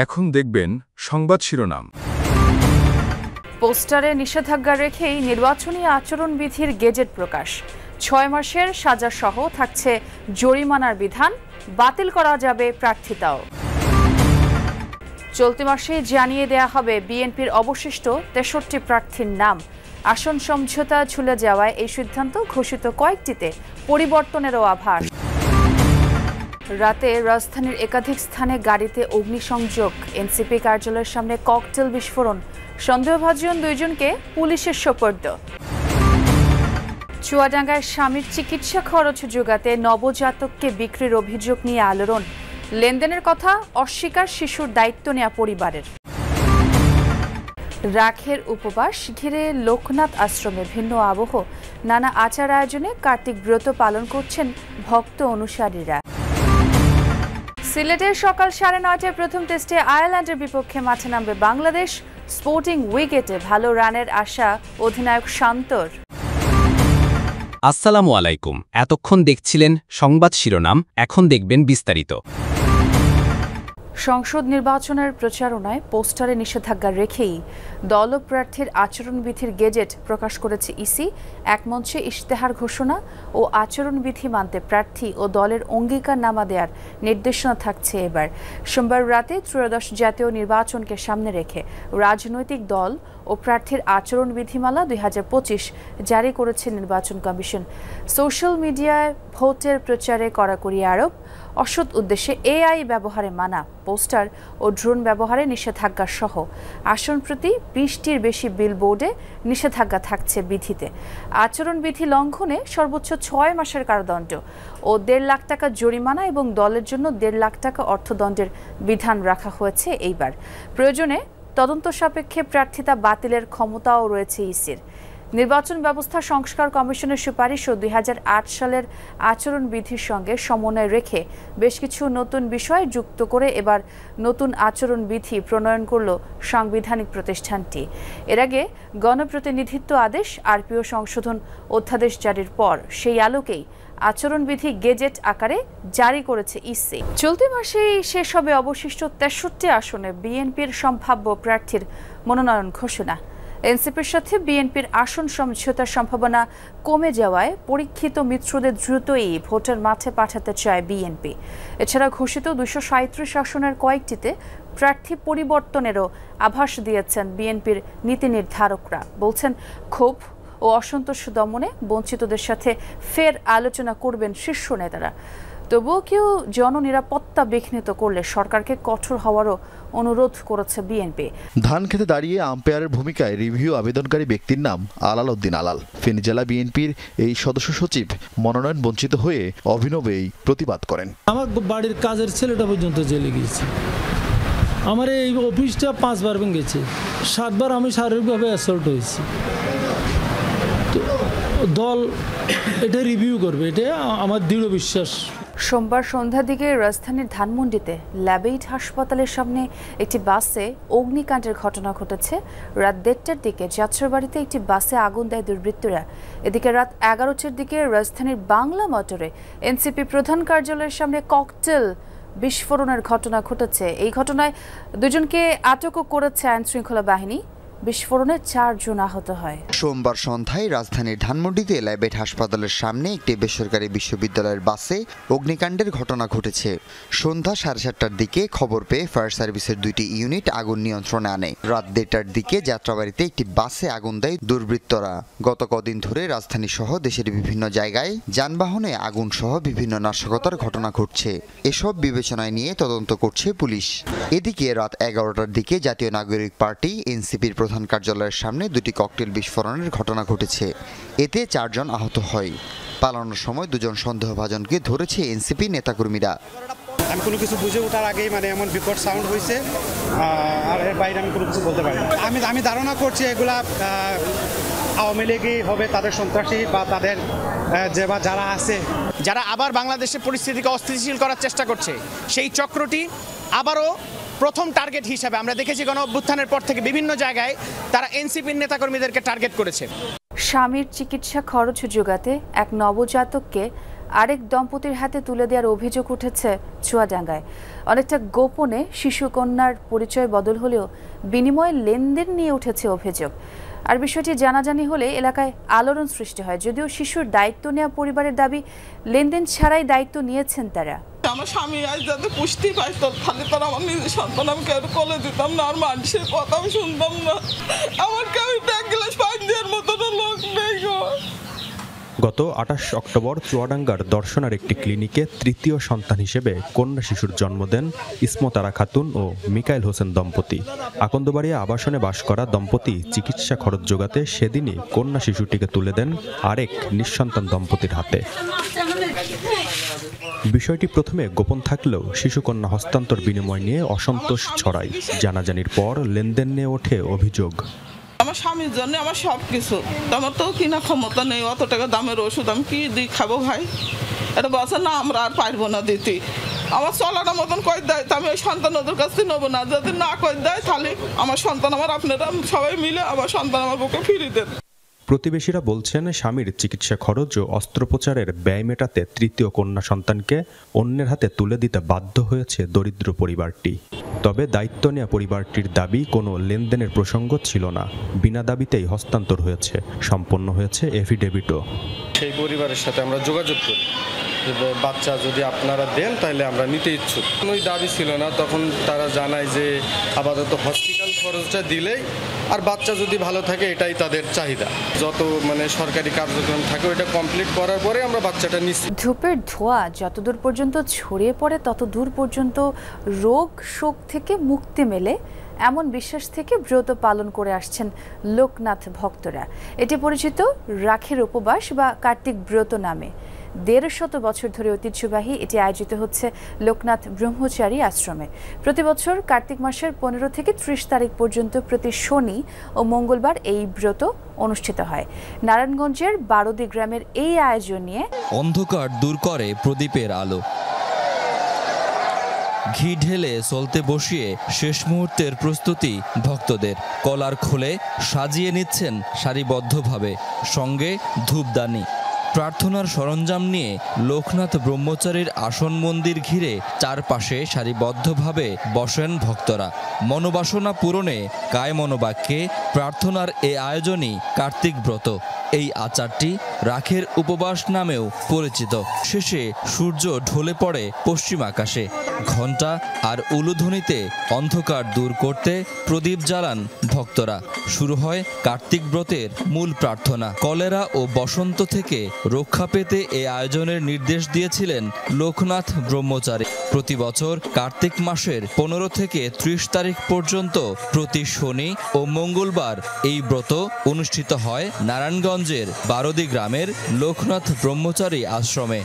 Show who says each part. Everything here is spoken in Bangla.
Speaker 1: এখন দেখবেন সংবাদ শিরোনাম।
Speaker 2: পোস্টারে নিষেধাজ্ঞা রেখেই নির্বাচনী আচরণবিধির গেজেট প্রকাশ। 6 মাসের সাজাসহ থাকছে জরিমানার বিধান, বাতিল করা যাবে প্রার্থিতাও। চলতি মাসে জানিয়ে দেয়া হবে বিএনপির অবশিষ্ট 63 প্রার্থীর নাম। আসন সমঝোতা ঝুলে যাওয়ায় এই সিদ্ধান্ত ঘোষিত কয়েকটিতে পরিবর্তনেরও আভাস। রাতে রাজধানীর একাধিক স্থানে গাড়িতে অগ্নিসংযোগ, এনসিপি কার্যালয়ের সামনে ককটেল বিস্ফোরণ, সন্দেহভাজন 2 জনকে পুলিশের সোপর্দ। চুয়াডাঙ্গায় স্বামীর চিকিৎসা খরচ জোগাতে নবজাতককে বিক্রির অভিযোগ নিয়ে আলোড়ন, লেনদেনের কথা অস্বীকার শিশুর দায়িত্ব নেওয়া পরিবারের। রাখের উপবাস ঘিরে লোকনাথ আশ্রমে ভিন্ন আবহ, নানা আচার আয়োজনে কার্তিক ব্রত পালন করছেন ভক্ত অনুসারীরা। সিলেটের সকাল 9:30টায় প্রথম টেস্টে আয়ারল্যান্ডের বিপক্ষে মাঠে নামবে বাংলাদেশ। স্পোর্টিং উইকেটে ভালো রানের আশা অধিনায়ক শান্তর।
Speaker 3: আসসালামু আলাইকুম। এতক্ষণ দেখছিলেন সংবাদ শিরোনাম, এখন দেখবেন বিস্তারিত।
Speaker 2: সংসদ নির্বাচনের প্রচারণায় পোস্টারে নিষেধাজ্ঞা রেখেই দল ও প্রার্থীর আচরণবিধির গেজেট প্রকাশ করেছে ইসি। এক মঞ্চে ইশতেহার ঘোষণা ও আচরণবিধি মানতে প্রার্থী ও দলের অঙ্গীকারনামা দেওয়ার নির্দেশনা থাকছে এবার। সোমবার রাতে ত্রয়োদশ জাতীয় নির্বাচনকে সামনে রেখে রাজনৈতিক দল ও প্রার্থীর আচরণবিধিমালা 2025 জারি করেছে নির্বাচন কমিশন। সোশ্যাল মিডিয়ায় ভোটের প্রচারে কড়াকড়ি আরোপ, অসৎ উদ্দেশ্যে এআই ব্যবহারে মানা, পোস্টার ও ড্রোন ব্যবহারে নিষেধাজ্ঞা সহ আসন প্রতি 20টির বেশি বিলবোর্ডে নিষেধাজ্ঞা থাকছে বিধিতে। আচরণবিধি লঙ্ঘনে সর্বোচ্চ 6 মাসের কারাদণ্ড ও 1.5 লাখ টাকা জরিমানা এবং দলের জন্য 1.5 লাখ টাকা অর্থদণ্ডের বিধান রাখা হয়েছে এইবার। প্রয়োজনে তদন্ত সাপেক্ষে প্রার্থিতা বাতিলের ক্ষমতাও রয়েছে ইসির। নির্বাচন ব্যবস্থা সংস্কার কমিশনের সুপারিশ ও 2008 সালের আচরণবিধির সঙ্গে সমন্বয় রেখে বেশ কিছু নতুন বিষয় যুক্ত করে এবার নতুন আচরণবিধি প্রণয়ন করল সাংবিধানিক প্রতিষ্ঠানটি। এর আগে গণপ্রতিনিধিত্ব আদেশ আরপিও সংশোধন অধ্যাদেশ জারির পর সেই আলোকেই আচরণবিধি গেজেট আকারে জারি করেছে ইসি। চলতি মাসেই শেষ হবে অবশিষ্ট 63 আসনে বিএনপির সম্ভাব্য প্রার্থীর মনোনয়ন ঘোষণা। এনসিপির সাথে বিএনপির আসন সমঝোতার সম্ভাবনা কমে যাওয়ায় পরীক্ষিত মিত্রদের দ্রুতই ভোটের মাঠে পাঠাতে চায় বিএনপি। এছাড়া ঘোষিত 237 আসনের কয়েকটিতে প্রার্থী পরিবর্তনেরও আভাস দিয়েছেন বিএনপির নীতি নির্ধারকরা। বলছেন, ক্ষোভ ও অসন্তোষ দমনে বঞ্চিতদের সাথে ফের আলোচনা করবেন শীর্ষ নেতারা। তবুও কেউ জননিরাপত্তা বিঘ্নিত করলে সরকারকে কঠোর হওয়ারও অনুরোধ করেছে বিএনপি।
Speaker 4: ধান খেতে দাঁড়িয়ে আম্পায়ারের ভূমিকায় রিভিউ আবেদনকারী ব্যক্তির নাম আলাল উদ্দিন আলাল। ফেনী জেলা বিএনপির এই সদস্য সচিব মনোনয়ন বঞ্চিত হয়ে অভিনবেই প্রতিবাদ করেন।
Speaker 5: আমার বাড়ির কাজের ছেলেটা পর্যন্ত জেলে গিয়েছে। আমার এই অফিসটা 5 বার ভেঙেছে, 7 বার আমি শারীরিকভাবে অ্যাসল্ট হয়েছি। দল এটা রিভিউ করবে, এটা আমার দৃঢ় বিশ্বাস।
Speaker 2: সোমবার সন্ধ্যার দিকে রাজধানীর ধানমন্ডিতে ল্যাবেইড হাসপাতালের সামনে একটি বাসে অগ্নিকাণ্ডের ঘটনা ঘটেছে। রাত 1:30টার দিকে যাত্রাবাড়িতে একটি বাসে আগুন দেয় দুর্বৃত্তরা। এদিকে রাত 11টার দিকে রাজধানীর বাংলা মোটরে এনসিপি প্রধান কার্যালয়ের সামনে ককটেল বিস্ফোরণের ঘটনা ঘটেছে। এই ঘটনায় 2 জনকে আটকও করেছে আইনশৃঙ্খলা বাহিনী। বিস্ফোরণে 4 জন আহত হয়।
Speaker 6: সোমবার সন্ধ্যায় রাজধানীর ধানমন্ডিতে ল্যাবেট হাসপাতালের সামনে একটি বেসরকারি বিশ্ববিদ্যালয়ের বাসে অগ্নিকাণ্ডের ঘটনা ঘটেছে। সন্ধ্যা 7:30টার দিকে খবর পেয়ে ফায়ার সার্ভিসের 2টি ইউনিট আগুন নিয়ন্ত্রণে আনে। রাত 1:30টার দিকে যাত্রাবাড়িতে একটি বাসে আগুন দেয় দুর্বৃত্তরা। গত কদিন ধরে রাজধানী সহ দেশের বিভিন্ন জায়গায় যানবাহনে আগুন সহ বিভিন্ন নাশকতার ঘটনা ঘটছে। এসব বিবেচনায় নিয়ে তদন্ত করছে পুলিশ। এদিকে রাত 11টার দিকে জাতীয় নাগরিক পার্টি এনসিপির প্রধান কার্যালয়ের সামনে 2টি ককটেল বিস্ফোরণের ঘটনা ঘটেছে। এতে 4 জন আহত হয়। পালানোর সময় 2 জন সন্দেহভাজনকে ধরেছে এনসিপি নেতাকর্মীরা।
Speaker 7: আমি কোনো কিছু বুঝে ওঠার আগেই এমন বিকট সাউন্ড হয়েছে, আর এর বাইরে আমি কোনো কিছু বলতে পারি না। আমি ধারণা করছি এগুলা আওয়ামী লীগই হবে, তাদের সন্ত্রাসী বা তাদের যারা আছে,
Speaker 8: যারা আবার বাংলাদেশের পরিস্থিতিকে অস্থিতিশীল করার চেষ্টা করছে, সেই চক্রটি আবারও প্রথম টার্গেট হিসাবে আমরা দেখেছি গণ অভ্যুত্থানের পর থেকে বিভিন্ন জায়গায় তারা এনসিপির নেতাকর্মীদেরকে টার্গেট করেছে।
Speaker 2: স্বামীর চিকিৎসা খরচ জোগাতে এক নবজাতককে আরেক দম্পতির হাতে তুলে দেওয়ার অভিযোগ উঠেছে চুয়াডাঙ্গায়। অনেকটা গোপনে শিশুকন্যার পরিচয় বদল হলেও বিনিময়ে লেনদেন নিয়ে উঠেছে অভিযোগ। আর বিষয়টি জানাজানি হলে এলাকায় আলোড়ন সৃষ্টি হয়। যদিও শিশুর দায়িত্ব নেওয়া পরিবারের দাবি, লেনদেন ছাড়াই দায়িত্ব নিয়েছেন তারা।
Speaker 9: আমার স্বামী আজ যাতে পুষ্টি পাই তাহলে তার আমার নিজের সন্তান আমি কেউ কোলে দিতাম না, আর মানুষের কথা আমি শুনতাম না। আমার কেউ এক গ্লাস পানি দেওয়ার মতন লোক নেই গো।
Speaker 10: গত 28 অক্টোবর চুয়াডাঙ্গার দর্শনার একটি ক্লিনিকে তৃতীয় সন্তান হিসেবে কন্যা শিশুর জন্ম দেন ইসমতারা খাতুন ও মিকাইল হোসেন দম্পতি। আকন্দবাড়িয়া আবাসনে বাস করা দম্পতি চিকিৎসা খরচ জোগাতে সেদিনই কন্যা শিশুটিকে তুলে দেন আরেক নিঃসন্তান দম্পতির হাতে। বিষয়টি প্রথমে গোপন থাকলেও শিশুকন্যা হস্তান্তর বিনিময় নিয়ে অসন্তোষ ছড়ায়। জানাজানির পর লেনদেন নিয়ে ওঠে অভিযোগ।
Speaker 9: আমার স্বামীর জন্য আমার সব কিছু, আমার তো কিনা ক্ষমতা নেই, অত টাকা দামের ওষুধ আমি কি দিই খাবো ভাই? এটা বলছে না আমরা আর পারবো না দিতে, আমার চলাটা মতন কই দেয় তো আমি ওই সন্তান ওদের কাছ থেকে নেবো না। যদি না কই দেয় তাহলে আমার সন্তান আমার আপনারা সবাই মিলে আমার সন্তান আমার বুকে ফিরিয়ে দেন।
Speaker 10: প্রতিবেশীরা বলছেন স্বামীর চিকিৎসা খরচ ও অস্ত্রোপচারের ব্যয় মেটাতে তৃতীয় কন্যা সন্তানকে অন্যের হাতে তুলে দিতে বাধ্য হয়েছে দরিদ্র পরিবারটি। তবে দায়িত্ব নেওয়া পরিবারটির দাবি কোনো লেনদেনের প্রসঙ্গ ছিল না, বিনা দাবিতেই হস্তান্তর হয়েছে, সম্পন্ন হয়েছে এফিডেভিটও।
Speaker 11: সেই পরিবারের সাথে আমরা যোগাযোগ করি, বাচ্চা যদি আপনারা দেন তাহলে আমরা নিতে ইচ্ছুক। কোনোই দাবি ছিল না। তখন তারা জানায় যে আপাতত হসপিটাল খরচটা দিলেই আর বাচ্চা যদি ভালো থাকে এটাই তাদের চাহিদা। যত সরকারি কার্যক্রম থাকে ওইটা কমপ্লিট করার পরে আমরা বাচ্চাটা নিচ্ছি।
Speaker 2: ধূপের ধোঁয়া যতদূর পর্যন্ত ছড়িয়ে পড়ে তত দূর পর্যন্ত রোগ শোক থেকে মুক্তি মেলে, এমন বিশ্বাস থেকে ব্রত পালন করে আসছেন লোকনাথ ভক্তরা। এটি পরিচিত রাখের উপবাস বা কার্তিক ব্রত নামে। ১৫০ বছর ধরে ঐতিহ্যবাহী এটি আয়োজিত হচ্ছে লোকনাথ ব্রহ্মচারী আশ্রমে। প্রতি বছর কার্তিক মাসের ১৫ থেকে ৩০ তারিখ পর্যন্ত প্রতি শনি ও মঙ্গলবার এই ব্রত অনুষ্ঠিত হয়। নারায়ণগঞ্জের বারোদি গ্রামের এই আয়োজন নিয়ে
Speaker 12: অন্ধকার দূর করে প্রদীপের আলো, ঘি ঢেলে চলতে বসিয়ে শেষ মুহূর্তের প্রস্তুতি ভক্তদের। কলার খোলে সাজিয়ে নিচ্ছেন সারিবদ্ধভাবে, সঙ্গে ধূপদানি। প্রার্থনার সরঞ্জাম নিয়ে লোকনাথ ব্রহ্মচারীর আসন মন্দির ঘিরে চারপাশে সারিবদ্ধভাবে বসেন ভক্তরা। মনোবাসনা পূরণে কায় মনোবাক্যে প্রার্থনার এ আয়োজনই কার্তিক ব্রত। এই আচারটি রাখের উপবাস নামেও পরিচিত। শেষে সূর্য ঢলে পড়ে পশ্চিম আকাশে, ঘণ্টা আর উলুধ্বনিতে অন্ধকার দূর করতে প্রদীপ জ্বালান ভক্তরা। শুরু হয় কার্তিক ব্রতের মূল প্রার্থনা। কলেরা ও বসন্ত থেকে রক্ষা পেতে এ আয়োজনের নির্দেশ দিয়েছিলেন লোকনাথ ব্রহ্মচারী। প্রতি বছর কার্তিক মাসের ১৫ থেকে ৩০ তারিখ পর্যন্ত প্রতি শনি ও মঙ্গলবার এই ব্রত অনুষ্ঠিত হয় নারায়ণগঞ্জের বারোদি গ্রামের লোকনাথ ব্রহ্মচারী আশ্রমে।